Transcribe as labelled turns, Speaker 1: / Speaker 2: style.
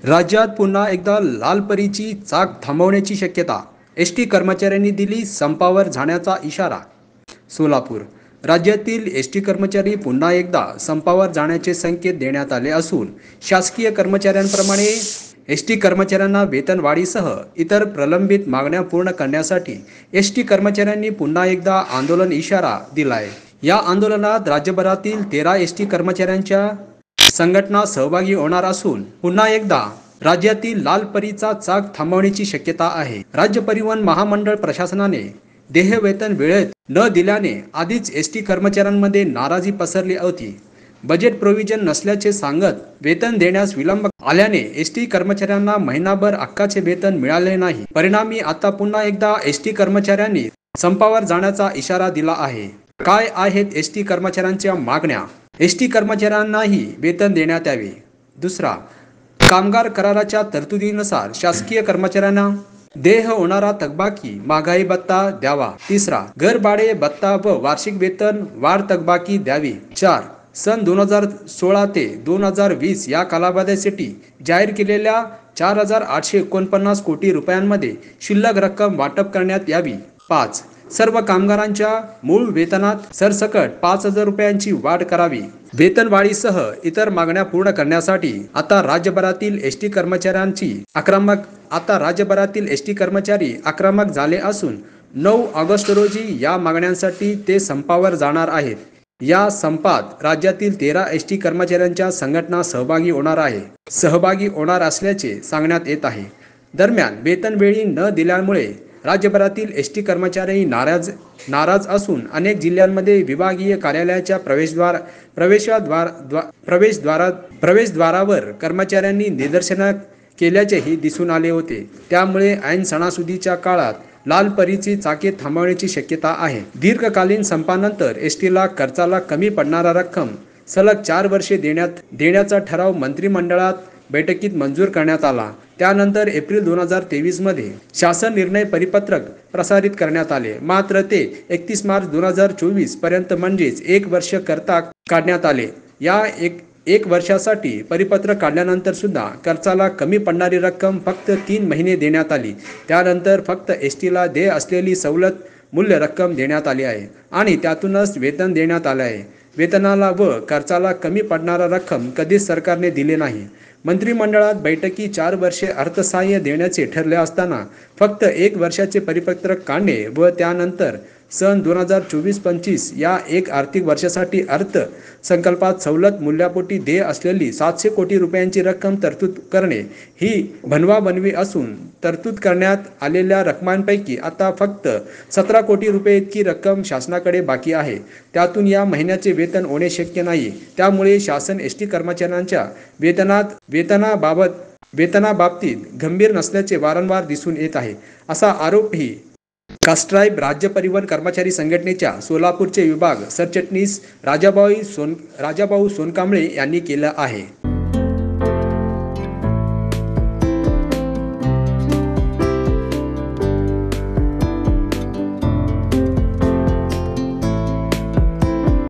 Speaker 1: राज्यात पुन्हा एकदा लालपरीची चाक थांबवण्याची शक्यता. एसटी कर्मचाऱ्यांनी दिली संपावर जाण्याचा इशारा. सोलापूर. राज्यातील एसटी कर्मचारी पुन्हा एकदा संपावर जाण्याचे संकेत देण्यात आले असून शासकीय कर्मचाऱ्यांप्रमाणे एसटी कर्मचाऱ्यांना वेतनवाढीसह इतर प्रलंबित मागण्या पूर्ण करण्यासाठी एसटी कर्मचाऱ्यांनी पुन्हा एकदा आंदोलन इशारा दिलाय. या आंदोलनात राज्यभरातील 13 एसटी कर्मचाऱ्यांच्या संघटना सहभागी होणार असून पुन्हा एकदा राज्यातील लालपरीचा चाक थांबवण्याची शक्यता आहे. राज्य परिवहन महामंडळ प्रशासनाने देहवेतन वेळेत न दिल्याने आधीच एसटी कर्मचाऱ्यांमध्ये नाराजी पसरली होती. बजेट प्रोव्हिजन नसल्याचे सांगत वेतन देण्यास विलंब आल्याने एसटी कर्मचाऱ्यांना महिनाभर हक्काचे वेतन मिळाले नाही. परिणामी आता पुन्हा एकदा एसटी कर्मचाऱ्यांनी संपावर जाण्याचा इशारा दिला आहे. काय आहेत एसटी कर्मचाऱ्यांच्या मागण्या? एसटी कर्मचाऱ्यांनाही वेतन देण्यात यावे. दुसरा, कामगार कराराच्या तरतुदीनुसार शासकीय कर्मचाऱ्यांना देय होणारा थकबाकी महागाई भत्ता द्यावा. तिसरा, घरभाडे भत्ता व वार्षिक वेतन वाढ थकबाकी द्यावी. 4. सन 2016 ते 2020 या कालावधीसाठी जाहीर केलेल्या 4,849 कोटी रुपयांमध्ये शिल्लक रक्कम वाटप करण्यात यावी. 5. सर्व कामगारांच्या मूळ वेतनात सरसकट 5,000 रुपयांची वाढ करावी. वेतनवाढीसह इतर मागण्या पूर्ण करण्यासाठी आता राज्यभरातील एसटी कर्मचारी आक्रमक झाले असून 9 ऑगस्ट रोजी या मागण्यांसाठी ते संपावर जाणार आहेत. या संपात राज्यातील 13 एसटी कर्मचाऱ्यांच्या संघटना सहभागी होणार असल्याचे सांगण्यात येत आहे. दरम्यान वेतन वेळी न दिल्यामुळे राज्यभरातील एसटी कर्मचारी नाराज असून अनेक जिल्ह्यांमध्ये विभागीय कार्यालयाच्या प्रवेशद्वारावर कर्मचाऱ्यांनी निदर्शनं केल्याचेही दिसून आले होते. त्यामुळे ऐन सणासुदीच्या काळात लालपरीची चाके थांबवण्याची शक्यता आहे. दीर्घकालीन संपानंतर एसटीला खर्चाला कमी पडणारा रक्कम सलग 4 वर्षे देण्याचा ठराव मंत्रिमंडळात बैठकीत मंजूर करण्यात आला. त्यानंतर एप्रिल 2023 मध्ये शासन निर्णय परिपत्रक प्रसारित करण्यात आले. मात्र ते 31 मार्च 2024 पर्यंत म्हणजेच 1 वर्ष करता काढण्यात आले. या एक वर्षासाठी परिपत्रक काढल्यानंतर सुद्धा खर्चाला कमी पडणारी रक्कम फक्त 3 महिने देण्यात आली. त्यानंतर फक्त एसटीला देय असलेली सवलत मूल्य रक्कम देण्यात आली आहे आणि त्यातूनच वेतन देण्यात आले आहे. वेतनाला व खर्चाला कमी पडणारा रक्कम कधीच सरकारने दिले नाही. मंत्रिमंडळात बैठकी 4 वर्षे अर्थसहाय्य देण्याचे ठरले असताना फक्त 1 वर्षाचे परिपत्रक काढणे व त्यानंतर सन 2024-25 या 1 आर्थिक वर्षासाठी अर्थसंकल्पात सवलत मूल्यापोटी देय असलेली 700 कोटी रुपयांची रक्कम तरतूद करणे ही बनवाबनवी असून तरतूद करण्यात आलेल्या रकमांपैकी आता फक्त 17 कोटी रुपये इतकी रक्कम शासनाकडे बाकी आहे. त्यातून या महिन्याचे वेतन होणे शक्य नाही. त्यामुळे शासन एसटी कर्मचाऱ्यांच्या वेतनाबाबतीत गंभीर नसल्याचे वारंवार दिसून येत आहे. असा आरोपही कास्ट्राईब राज्य परिवहन कर्मचारी संघटनेच्या सोलापूरचे विभाग सरचिटणीस राजाभाऊ सोनकांबळे यांनी केला आहे.